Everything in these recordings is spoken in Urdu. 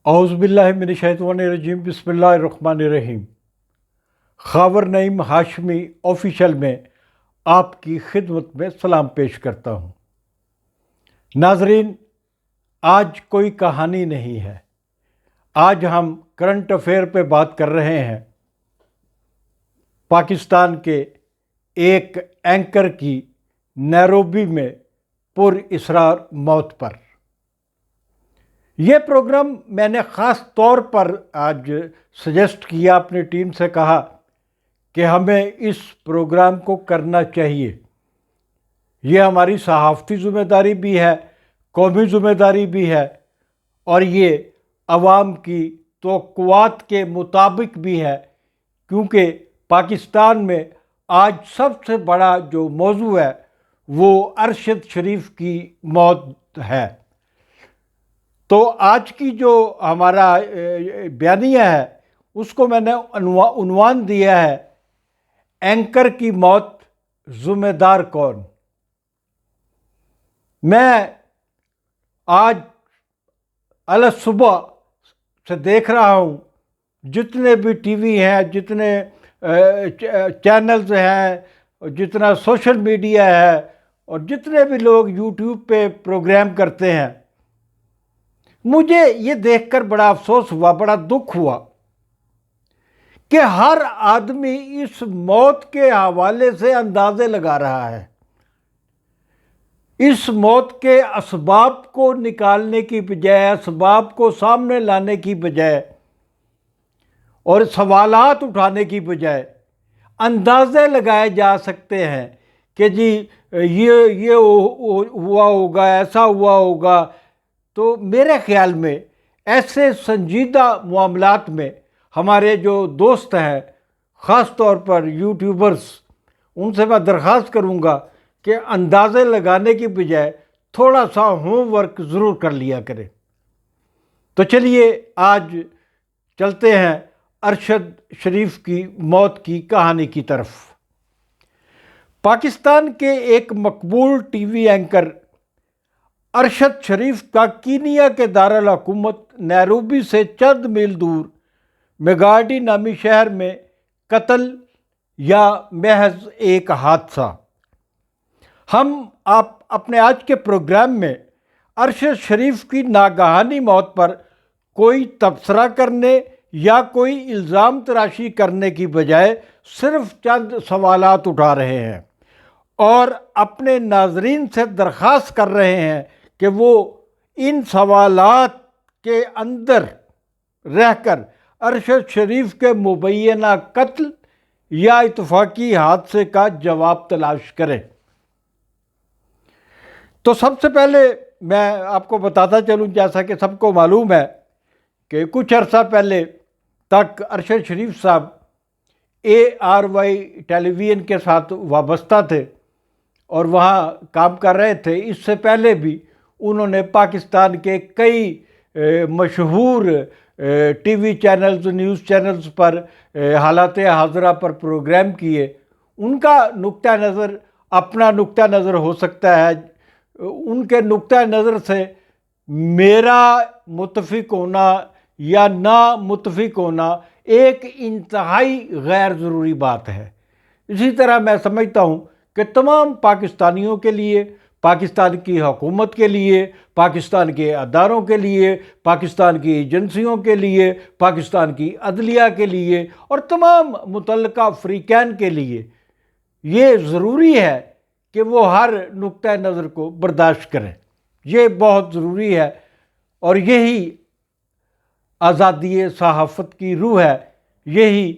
اعوذ باللہ من الشیطان الرجیم، بسم اللہ الرحمن الرحیم۔ خاور نعیم ہاشمی آفیشل میں آپ کی خدمت میں سلام پیش کرتا ہوں۔ ناظرین، آج کوئی کہانی نہیں ہے، آج ہم کرنٹ افیئر پہ بات کر رہے ہیں۔ پاکستان کے ایک اینکر کی نیروبی میں پر اسرار موت پر۔ یہ پروگرام میں نے خاص طور پر آج سجیسٹ کیا، اپنی ٹیم سے کہا کہ ہمیں اس پروگرام کو کرنا چاہیے۔ یہ ہماری صحافتی ذمہ داری بھی ہے، قومی ذمہ داری بھی ہے، اور یہ عوام کی توقعات کے مطابق بھی ہے، کیونکہ پاکستان میں آج سب سے بڑا جو موضوع ہے وہ ارشد شریف کی موت ہے۔ تو آج کی جو ہمارا بیانیہ ہے اس کو میں نے عنوان دیا ہے، اینکر کی موت، ذمہ دار کون؟ میں آج صبح سے دیکھ رہا ہوں، جتنے بھی ٹی وی ہیں، جتنے چینلز ہیں، جتنا سوشل میڈیا ہے، اور جتنے بھی لوگ یوٹیوب پہ پروگرام کرتے ہیں، مجھے یہ دیکھ کر بڑا افسوس ہوا، بڑا دکھ ہوا کہ ہر آدمی اس موت کے حوالے سے اندازے لگا رہا ہے۔ اس موت کے اسباب کو نکالنے کی بجائے، اسباب کو سامنے لانے کی بجائے اور سوالات اٹھانے کی بجائے اندازے لگائے جا سکتے ہیں کہ جی یہ ہوا ہوگا، ایسا ہوا ہوگا۔ تو میرے خیال میں ایسے سنجیدہ معاملات میں ہمارے جو دوست ہیں، خاص طور پر یوٹیوبرز، ان سے میں درخواست کروں گا کہ اندازے لگانے کی بجائے تھوڑا سا ہوم ورک ضرور کر لیا کریں۔ تو چلیے آج چلتے ہیں ارشد شریف کی موت کی کہانی کی طرف۔ پاکستان کے ایک مقبول ٹی وی اینکر ارشد شریف کا کینیا کے دارالحکومت نیروبی سے چند میل دور میگاڈی نامی شہر میں قتل یا محض ایک حادثہ۔ ہم اپنے آج کے پروگرام میں ارشد شریف کی ناگہانی موت پر کوئی تبصرہ کرنے یا کوئی الزام تراشی کرنے کی بجائے صرف چند سوالات اٹھا رہے ہیں، اور اپنے ناظرین سے درخواست کر رہے ہیں کہ وہ ان سوالات کے اندر رہ کر ارشد شریف کے مبینہ قتل یا اتفاقی حادثے کا جواب تلاش کریں۔ تو سب سے پہلے میں آپ کو بتاتا چلوں، جیسا کہ سب کو معلوم ہے کہ کچھ عرصہ پہلے تک ارشد شریف صاحب ARY ٹیلی ویژن کے ساتھ وابستہ تھے اور وہاں کام کر رہے تھے۔ اس سے پہلے بھی انہوں نے پاکستان کے کئی مشہور T V channels, news channels پر حالات حاضرہ پر پروگرام کیے۔ ان کا نقطہ نظر اپنا نقطہ نظر ہو سکتا ہے، ان کے نقطہ نظر سے میرا متفق ہونا یا نا متفق ہونا ایک انتہائی غیر ضروری بات ہے۔ اسی طرح میں سمجھتا ہوں کہ تمام پاکستانیوں کے لیے، پاکستان کی حکومت کے لیے، پاکستان کے اداروں کے لیے، پاکستان کی ایجنسیوں کے لیے، پاکستان کی عدلیہ کے لیے اور تمام متعلقہ فریقین کے لیے یہ ضروری ہے کہ وہ ہر نقطہ نظر کو برداشت کریں۔ یہ بہت ضروری ہے، اور یہی آزادی صحافت کی روح ہے، یہی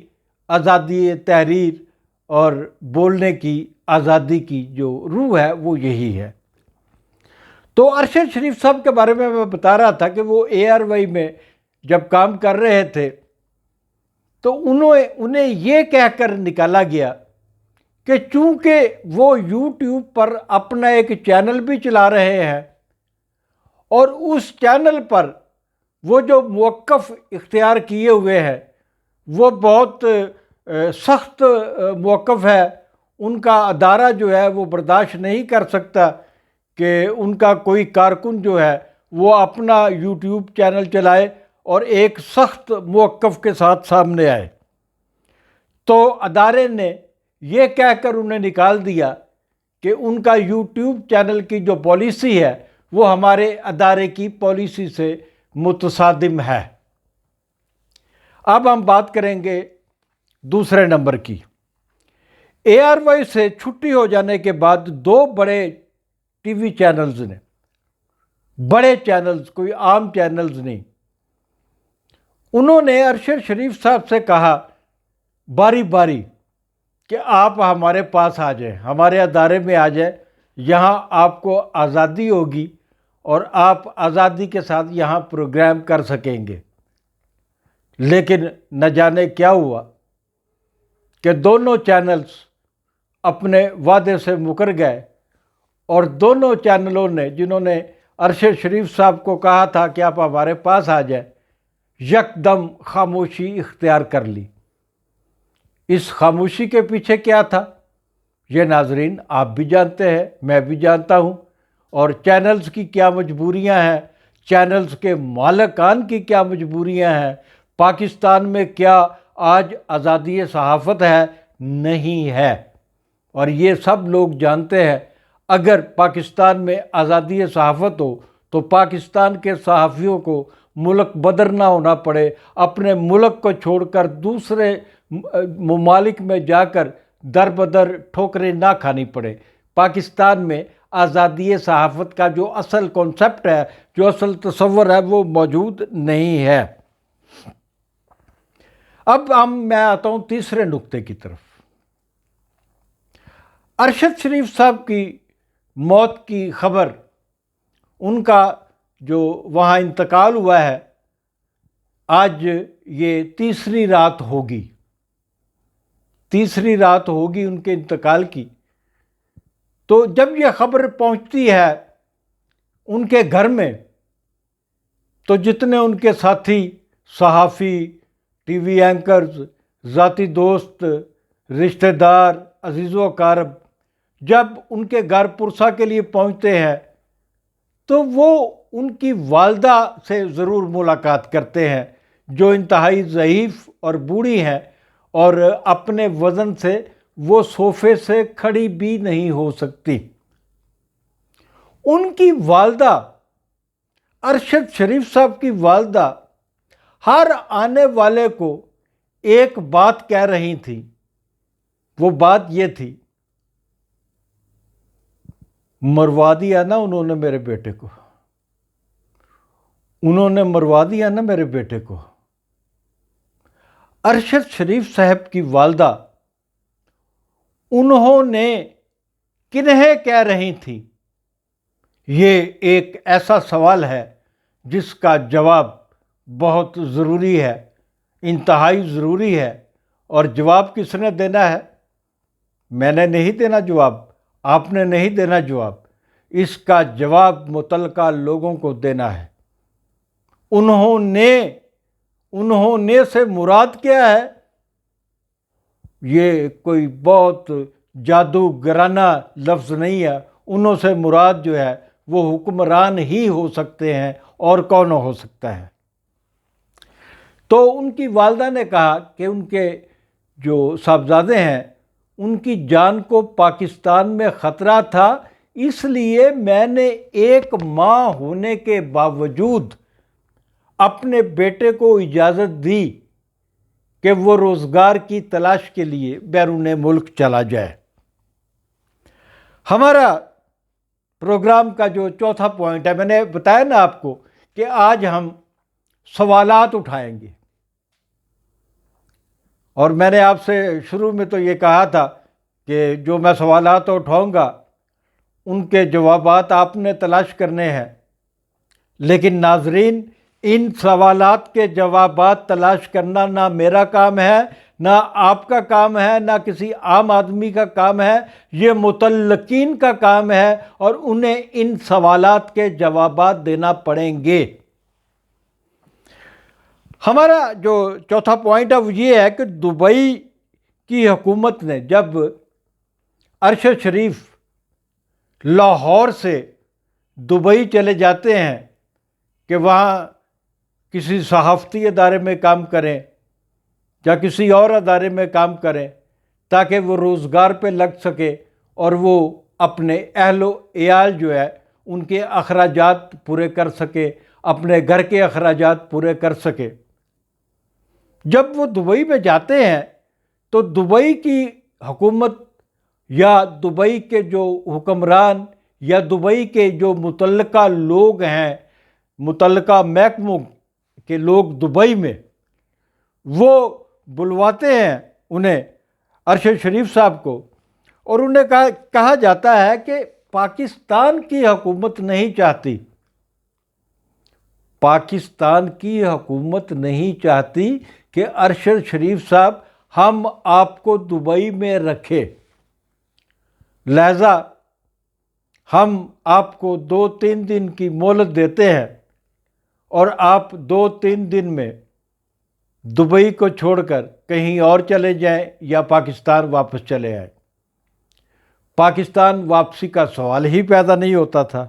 آزادی تحریر اور بولنے کی آزادی کی جو روح ہے وہ یہی ہے۔ تو ارشد شریف صاحب کے بارے میں بتا رہا تھا کہ وہ ARY میں جب کام کر رہے تھے تو انہیں یہ کہہ کر نکالا گیا کہ چونکہ وہ یوٹیوب پر اپنا ایک چینل بھی چلا رہے ہیں، اور اس چینل پر وہ جو موقف اختیار کیے ہوئے ہیں وہ بہت سخت موقف ہے، ان کا ادارہ جو ہے وہ برداشت نہیں کر سکتا کہ ان کا کوئی کارکن جو ہے وہ اپنا یوٹیوب چینل چلائے اور ایک سخت موقف کے ساتھ سامنے آئے تو ادارے نے یہ کہہ کر انہیں نکال دیا کہ ان کا یوٹیوب چینل کی جو پالیسی ہے وہ ہمارے ادارے کی پالیسی سے متصادم ہے۔ اب ہم بات کریں گے دوسرے نمبر کی۔ اے آر وائی سے چھٹی ہو جانے کے بعد دو بڑے ٹی وی چینلز نے، بڑے چینلز، کوئی عام چینلز نہیں، انہوں نے ارشد شریف صاحب سے کہا باری باری کہ آپ ہمارے پاس آ جائیں، ہمارے ادارے میں آ جائیں، یہاں آپ کو آزادی ہوگی اور آپ آزادی کے ساتھ یہاں پروگرام کر سکیں گے۔ لیکن نہ جانے کیا ہوا کہ دونوں چینلز اپنے وعدے سے مکر گئے، اور دونوں چینلوں نے جنہوں نے ارشد شریف صاحب کو کہا تھا کہ آپ ہمارے پاس آ جائیں، یکدم خاموشی اختیار کر لی۔ اس خاموشی کے پیچھے کیا تھا یہ ناظرین آپ بھی جانتے ہیں، میں بھی جانتا ہوں، اور چینلز کی کیا مجبوریاں ہیں، چینلز کے مالکان کی کیا مجبوریاں ہیں، پاکستان میں کیا آج آزادی صحافت ہے؟ نہیں ہے، اور یہ سب لوگ جانتے ہیں۔ اگر پاکستان میں آزادی صحافت ہو تو پاکستان کے صحافیوں کو ملک بدر نہ ہونا پڑے، اپنے ملک کو چھوڑ کر دوسرے ممالک میں جا کر در بدر ٹھوکریں نہ کھانی پڑے۔ پاکستان میں آزادی صحافت کا جو اصل کانسیپٹ ہے، جو اصل تصور ہے، وہ موجود نہیں ہے۔ اب میں آتا ہوں تیسرے نقطے کی طرف۔ ارشد شریف صاحب کی موت کی خبر، ان کا جو وہاں انتقال ہوا ہے، آج یہ تیسری رات ہوگی ان کے انتقال کی۔ تو جب یہ خبر پہنچتی ہے ان کے گھر میں تو جتنے ان کے ساتھی، صحافی، ٹی وی اینکرز، ذاتی دوست، رشتہ دار، عزیز و اقارب جب ان کے گھر پرسہ کے لیے پہنچتے ہیں تو وہ ان کی والدہ سے ضرور ملاقات کرتے ہیں، جو انتہائی ضعیف اور بوڑھی ہیں، اور اپنے وزن سے وہ صوفے سے کھڑی بھی نہیں ہو سکتی۔ ان کی والدہ، ارشد شریف صاحب کی والدہ، ہر آنے والے کو ایک بات کہہ رہی تھی۔ وہ بات یہ تھی، مروا دیا نا انہوں نے میرے بیٹے کو، مروا دیا نا میرے بیٹے کو۔ ارشد شریف صاحب کی والدہ انہوں نے کنہیں کہہ رہی تھی؟ یہ ایک ایسا سوال ہے جس کا جواب بہت ضروری ہے، انتہائی ضروری ہے، اور جواب کس نے دینا ہے؟ میں نے نہیں دینا جواب، آپ نے نہیں دینا جواب، اس کا جواب متعلقہ لوگوں کو دینا ہے۔ انہوں نے سے مراد کیا ہے؟ یہ کوئی بہت جادوگرانہ لفظ نہیں ہے۔ انہوں سے مراد جو ہے وہ حکمران ہی ہو سکتے ہیں، اور کون ہو سکتا ہے؟ تو ان کی والدہ نے کہا کہ ان کے جو صاحبزادے ہیں ان کی جان کو پاکستان میں خطرہ تھا، اس لیے میں نے ایک ماں ہونے کے باوجود اپنے بیٹے کو اجازت دی کہ وہ روزگار کی تلاش کے لیے بیرون ملک چلا جائے۔ ہمارا پروگرام کا جو چوتھا پوائنٹ ہے، میں نے بتایا نا آپ کو کہ آج ہم سوالات اٹھائیں گے، اور میں نے آپ سے شروع میں تو یہ کہا تھا کہ جو میں سوالات اٹھاؤں گا ان کے جوابات آپ نے تلاش کرنے ہیں، لیکن ناظرین ان سوالات کے جوابات تلاش کرنا نہ میرا کام ہے، نہ آپ کا کام ہے، نہ کسی عام آدمی کا کام ہے، یہ متعلقین کا کام ہے، اور انہیں ان سوالات کے جوابات دینا پڑیں گے۔ ہمارا جو چوتھا پوائنٹ ہے وہ یہ ہے کہ دبئی کی حکومت نے جب ارشد شریف لاہور سے دبئی چلے جاتے ہیں کہ وہاں کسی صحافتی ادارے میں کام کریں یا کسی اور ادارے میں کام کریں تاکہ وہ روزگار پہ لگ سکے اور وہ اپنے اہل و عیال جو ہے ان کے اخراجات پورے کر سکے، اپنے گھر کے اخراجات پورے کر سکے۔ جب وہ دبئی میں جاتے ہیں تو دبئی کی حکومت یا دبئی کے جو حکمران یا دبئی کے جو متعلقہ لوگ ہیں، متعلقہ محکموں کے لوگ دبئی میں، وہ بلواتے ہیں انہیں، ارشد شریف صاحب کو، اور انہیں کہا جاتا ہے کہ پاکستان کی حکومت نہیں چاہتی، پاکستان کی حکومت نہیں چاہتی کہ ارشد شریف صاحب ہم آپ کو دبئی میں رکھے، لہذا ہم آپ کو 2-3 دن کی مہلت دیتے ہیں اور آپ 2-3 دن میں دبئی کو چھوڑ کر کہیں اور چلے جائیں یا پاکستان واپس چلے آئیں۔ پاکستان واپسی کا سوال ہی پیدا نہیں ہوتا تھا۔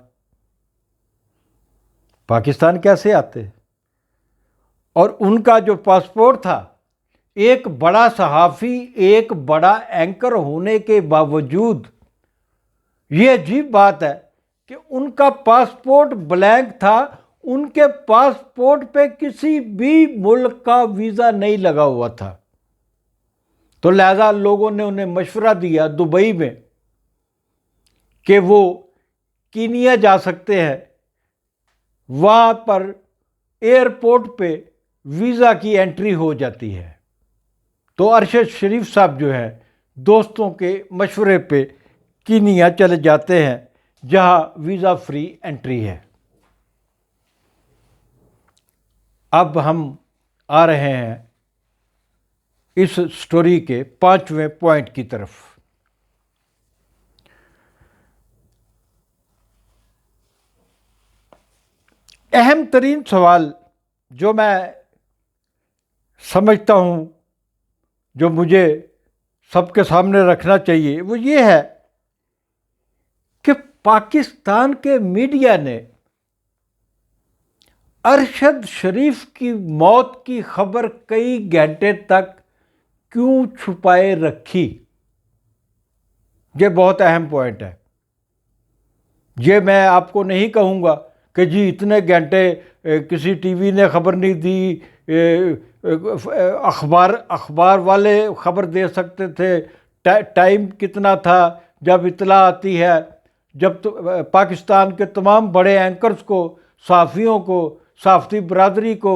پاکستان کیسے آتے؟ اور ان کا جو پاسپورٹ تھا، ایک بڑا صحافی، ایک بڑا اینکر ہونے کے باوجود یہ عجیب بات ہے کہ ان کا پاسپورٹ بلینک تھا، ان کے پاسپورٹ پہ کسی بھی ملک کا ویزا نہیں لگا ہوا تھا۔ تو لہذا لوگوں نے انہیں مشورہ دیا دبئی میں کہ وہ کینیا جا سکتے ہیں، وہاں پر ایئرپورٹ پہ ویزا کی انٹری ہو جاتی ہے۔ تو ارشد شریف صاحب جو ہے دوستوں کے مشورے پہ کینیا چلے جاتے ہیں جہاں ویزا فری انٹری ہے۔ اب ہم آ رہے ہیں اس سٹوری کے 5ویں پوائنٹ کی طرف۔ اہم ترین سوال جو میں سمجھتا ہوں جو مجھے سب کے سامنے رکھنا چاہیے وہ یہ ہے کہ پاکستان کے میڈیا نے ارشد شریف کی موت کی خبر کئی گھنٹے تک کیوں چھپائے رکھی؟ یہ بہت اہم پوائنٹ ہے۔ یہ میں آپ کو نہیں کہوں گا کہ جی اتنے گھنٹے کسی ٹی وی نے خبر نہیں دی، اخبار والے خبر دے سکتے تھے، ٹائم کتنا تھا جب اطلاع آتی ہے، جب تو پاکستان کے تمام بڑے اینکرز کو، صحافیوں کو، صحافتی برادری کو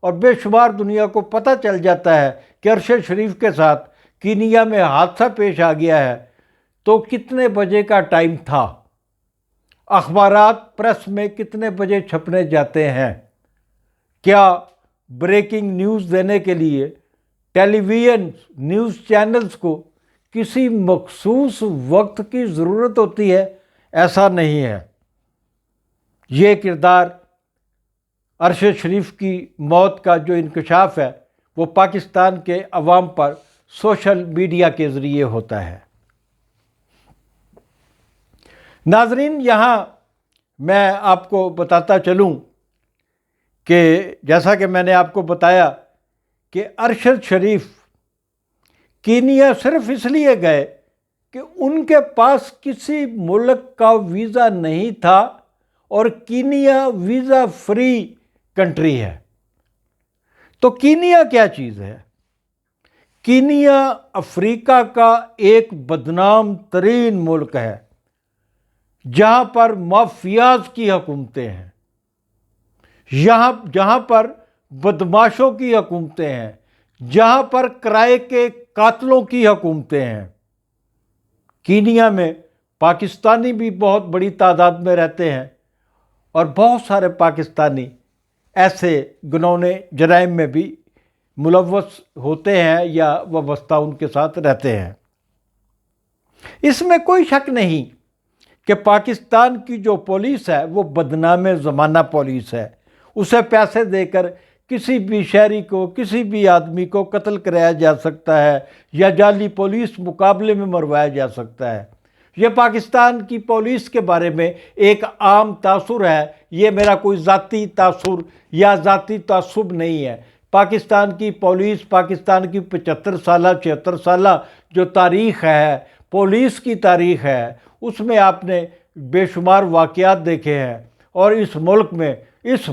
اور بے شمار دنیا کو پتہ چل جاتا ہے کہ ارشد شریف کے ساتھ کینیا میں حادثہ پیش آ گیا ہے، تو کتنے بجے کا ٹائم تھا؟ اخبارات پریس میں کتنے بجے چھپنے جاتے ہیں؟ کیا بریکنگ نیوز دینے کے لیے ٹیلی ویژن نیوز چینلز کو کسی مخصوص وقت کی ضرورت ہوتی ہے؟ ایسا نہیں ہے۔ یہ کردار ارشد شریف کی موت کا جو انکشاف ہے وہ پاکستان کے عوام پر سوشل میڈیا کے ذریعے ہوتا ہے۔ ناظرین، یہاں میں آپ کو بتاتا چلوں کہ جیسا کہ میں نے آپ کو بتایا کہ ارشد شریف کینیا صرف اس لیے گئے کہ ان کے پاس کسی ملک کا ویزا نہیں تھا اور کینیا ویزا فری کنٹری ہے۔ تو کینیا کیا چیز ہے؟ کینیا افریقہ کا ایک بدنام ترین ملک ہے جہاں پر مافیاز کی حکومتیں ہیں، جہاں پر بدماشوں کی حکومتیں ہیں، جہاں پر کرائے کے قاتلوں کی حکومتیں ہیں۔ کینیا میں پاکستانی بھی بہت بڑی تعداد میں رہتے ہیں اور بہت سارے پاکستانی ایسے گناؤنے جرائم میں بھی ملوث ہوتے ہیں یا وابستہ ان کے ساتھ رہتے ہیں۔ اس میں کوئی شک نہیں کہ پاکستان کی جو پولیس ہے وہ بدنام زمانہ پولیس ہے۔ اسے پیسے دے کر کسی بھی شہری کو، کسی بھی آدمی کو قتل کرایا جا سکتا ہے یا جعلی پولیس مقابلے میں مروایا جا سکتا ہے۔ یہ پاکستان کی پولیس کے بارے میں ایک عام تاثر ہے، یہ میرا کوئی ذاتی تاثر یا ذاتی تعصب نہیں ہے۔ پاکستان کی پولیس، پاکستان کی 75 سالہ 76 سالہ جو تاریخ ہے، پولیس کی تاریخ ہے، اس میں آپ نے بے شمار واقعات دیکھے ہیں۔ اور اس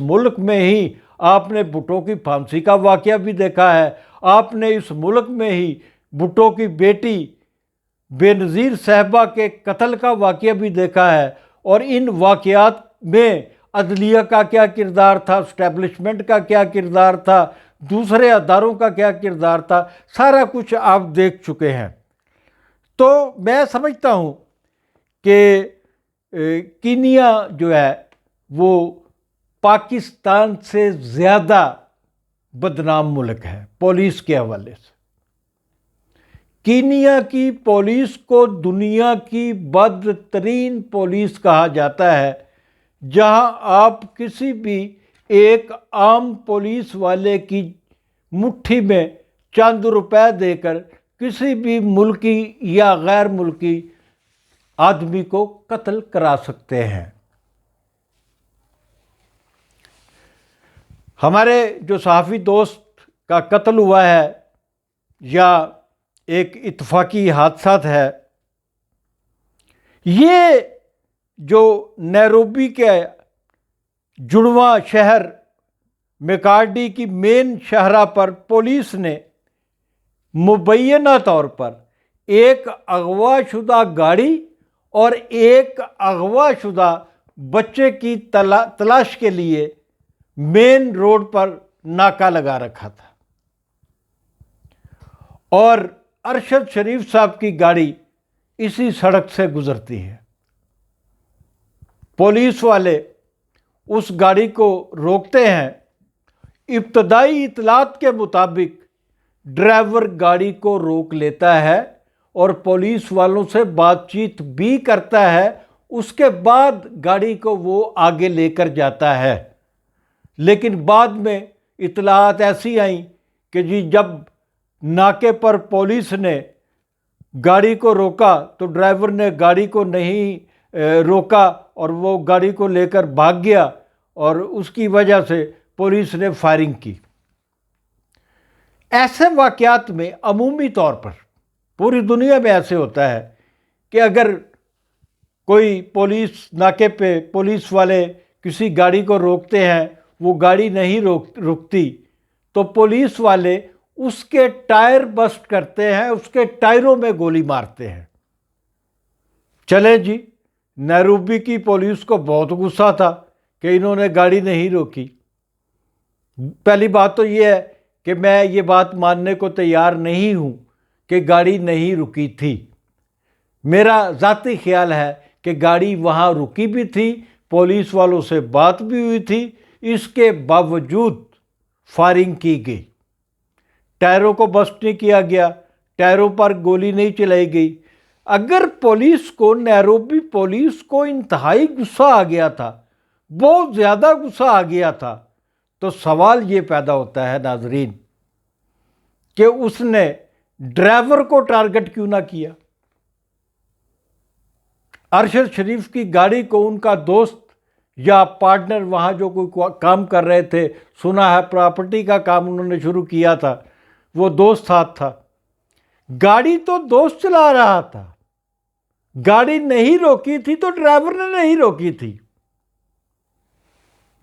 ملک میں ہی آپ نے بھٹو کی پھانسی کا واقعہ بھی دیکھا ہے، آپ نے اس ملک میں ہی بھٹو کی بیٹی بے نظیر صاحبہ کے قتل کا واقعہ بھی دیکھا ہے۔ اور ان واقعات میں عدلیہ کا کیا کردار تھا، اسٹیبلشمنٹ کا کیا کردار تھا، دوسرے اداروں کا کیا کردار تھا، سارا کچھ آپ دیکھ چکے ہیں۔ تو میں سمجھتا ہوں کہ کینیا جو ہے وہ پاکستان سے زیادہ بدنام ملک ہے پولیس کے حوالے سے۔ کینیا کی پولیس کو دنیا کی بدترین پولیس کہا جاتا ہے، جہاں آپ کسی بھی ایک عام پولیس والے کی مٹھی میں چند روپے دے کر کسی بھی ملکی یا غیر ملکی آدمی کو قتل کرا سکتے ہیں۔ ہمارے جو صحافی دوست کا قتل ہوا ہے یا ایک اتفاقی حادثات ہے، یہ جو نیروبی کے جڑواں شہر میکارڈی کی مین شاہراہ پر پولیس نے مبینہ طور پر ایک اغوا شدہ گاڑی اور ایک اغوا شدہ بچے کی تلاش کے لیے مین روڈ پر ناکہ لگا رکھا تھا، اور ارشد شریف صاحب کی گاڑی اسی سڑک سے گزرتی ہے۔ پولیس والے اس گاڑی کو روکتے ہیں۔ ابتدائی اطلاعات کے مطابق ڈرائیور گاڑی کو روک لیتا ہے اور پولیس والوں سے بات چیت بھی کرتا ہے، اس کے بعد گاڑی کو وہ آگے لے کر جاتا ہے۔ لیکن بعد میں اطلاعات ایسی آئیں کہ جی جب ناکے پر پولیس نے گاڑی کو روکا تو ڈرائیور نے گاڑی کو نہیں روکا اور وہ گاڑی کو لے کر بھاگ گیا، اور اس کی وجہ سے پولیس نے فائرنگ کی۔ ایسے واقعات میں عمومی طور پر پوری دنیا میں ایسے ہوتا ہے کہ اگر کوئی پولیس ناکے پہ پولیس والے کسی گاڑی کو روکتے ہیں، وہ گاڑی نہیں رکتی تو پولیس والے اس کے ٹائر بسٹ کرتے ہیں، اس کے ٹائروں میں گولی مارتے ہیں۔ چلے جی، نیروبی کی پولیس کو بہت غصہ تھا کہ انہوں نے گاڑی نہیں روکی۔ پہلی بات تو یہ ہے کہ میں یہ بات ماننے کو تیار نہیں ہوں کہ گاڑی نہیں رکی تھی۔ میرا ذاتی خیال ہے کہ گاڑی وہاں رکی بھی تھی، پولیس والوں سے بات بھی ہوئی تھی، اس کے باوجود فائرنگ کی گئی۔ ٹائروں کو بسٹ نہیں کیا گیا، ٹائروں پر گولی نہیں چلائی گئی۔ اگر پولیس کو، نیروبی پولیس کو انتہائی غصہ آ گیا تھا، بہت زیادہ غصہ آ گیا تھا، تو سوال یہ پیدا ہوتا ہے ناظرین کہ اس نے ڈرائیور کو ٹارگٹ کیوں نہ کیا؟ ارشد شریف کی گاڑی کو ان کا دوست یا پارٹنر وہاں جو کوئی کام کر رہے تھے، سنا ہے پراپرٹی کا کام انہوں نے شروع کیا تھا، وہ دوست ساتھ تھا، گاڑی تو دوست چلا رہا تھا، گاڑی نہیں روکی تھی تو ڈرائیور نے نہیں روکی تھی۔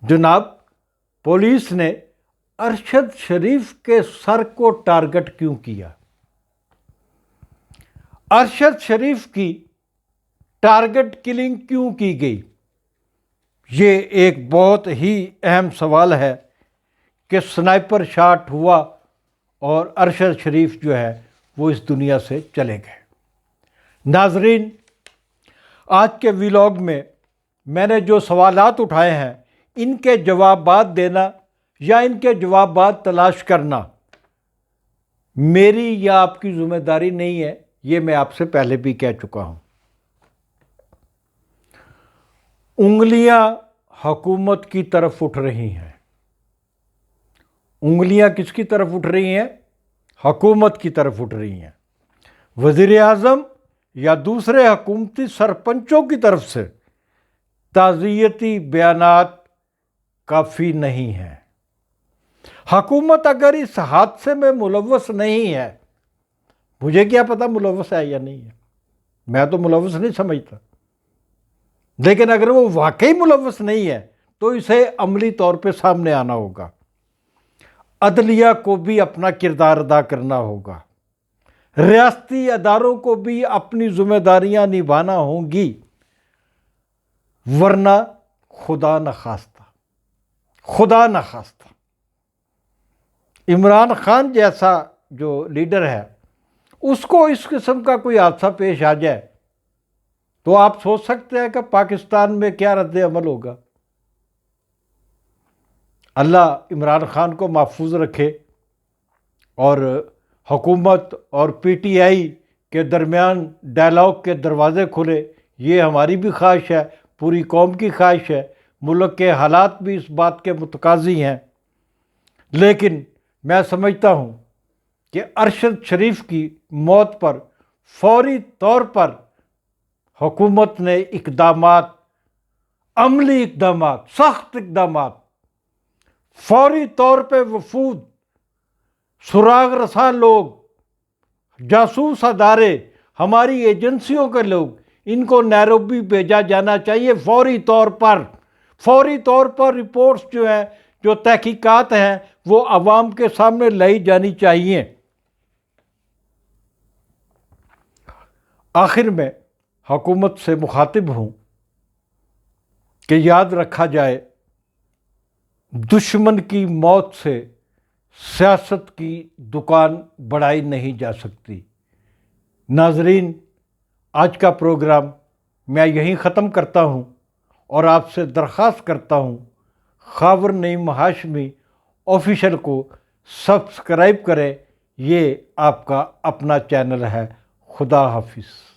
جناب، پولیس نے ارشد شریف کے سر کو ٹارگٹ کیوں کیا؟ ارشد شریف کی ٹارگٹ کلنگ کیوں کی گئی؟ یہ ایک بہت ہی اہم سوال ہے کہ سنائپر شاٹ ہوا اور ارشد شریف جو ہے وہ اس دنیا سے چلے گئے۔ ناظرین، آج کے ویلاگ میں نے جو سوالات اٹھائے ہیں، ان کے جوابات دینا یا ان کے جوابات تلاش کرنا میری یا آپ کی ذمہ داری نہیں ہے، یہ میں آپ سے پہلے بھی کہہ چکا ہوں۔ انگلیاں حکومت کی طرف اٹھ رہی ہیں۔ انگلیاں کس کی طرف اٹھ رہی ہیں؟ حکومت کی طرف اٹھ رہی ہیں۔ وزیر اعظم یا دوسرے حکومتی سرپنچوں کی طرف سے تعزیتی بیانات کافی نہیں ہیں۔ حکومت اگر اس حادثے میں ملوث نہیں ہے، مجھے کیا پتہ ملوث ہے یا نہیں ہے، میں تو ملوث نہیں سمجھتا، لیکن اگر وہ واقعی ملوث نہیں ہے تو اسے عملی طور پہ سامنے آنا ہوگا۔ عدلیہ کو بھی اپنا کردار ادا کرنا ہوگا، ریاستی اداروں کو بھی اپنی ذمہ داریاں نبھانا ہوں گی، ورنہ خدا نخواستہ عمران خان جیسا جو لیڈر ہے اس کو اس قسم کا کوئی حادثہ پیش آ جائے تو آپ سوچ سکتے ہیں کہ پاکستان میں کیا رد عمل ہوگا۔ اللہ عمران خان کو محفوظ رکھے اور حکومت اور پی ٹی آئی کے درمیان ڈائلاگ کے دروازے کھلے، یہ ہماری بھی خواہش ہے، پوری قوم کی خواہش ہے، ملک کے حالات بھی اس بات کے متقاضی ہیں۔ لیکن میں سمجھتا ہوں کہ ارشد شریف کی موت پر فوری طور پر حکومت نے اقدامات، عملی اقدامات، سخت اقدامات، فوری طور پہ وفود، سراغ رساں لوگ، جاسوس ادارے، ہماری ایجنسیوں کے لوگ، ان کو نیروبی بھیجا جانا چاہیے فوری طور پر رپورٹس جو ہیں، جو تحقیقات ہیں، وہ عوام کے سامنے لائی جانی چاہیے۔ آخر میں حکومت سے مخاطب ہوں کہ یاد رکھا جائے، دشمن کی موت سے سیاست کی دکان بڑھائی نہیں جا سکتی۔ ناظرین، آج کا پروگرام میں یہیں ختم کرتا ہوں اور آپ سے درخواست کرتا ہوں خاور نعیم ہاشمی آفیشل کو سبسکرائب کریں، یہ آپ کا اپنا چینل ہے۔ خدا حافظ۔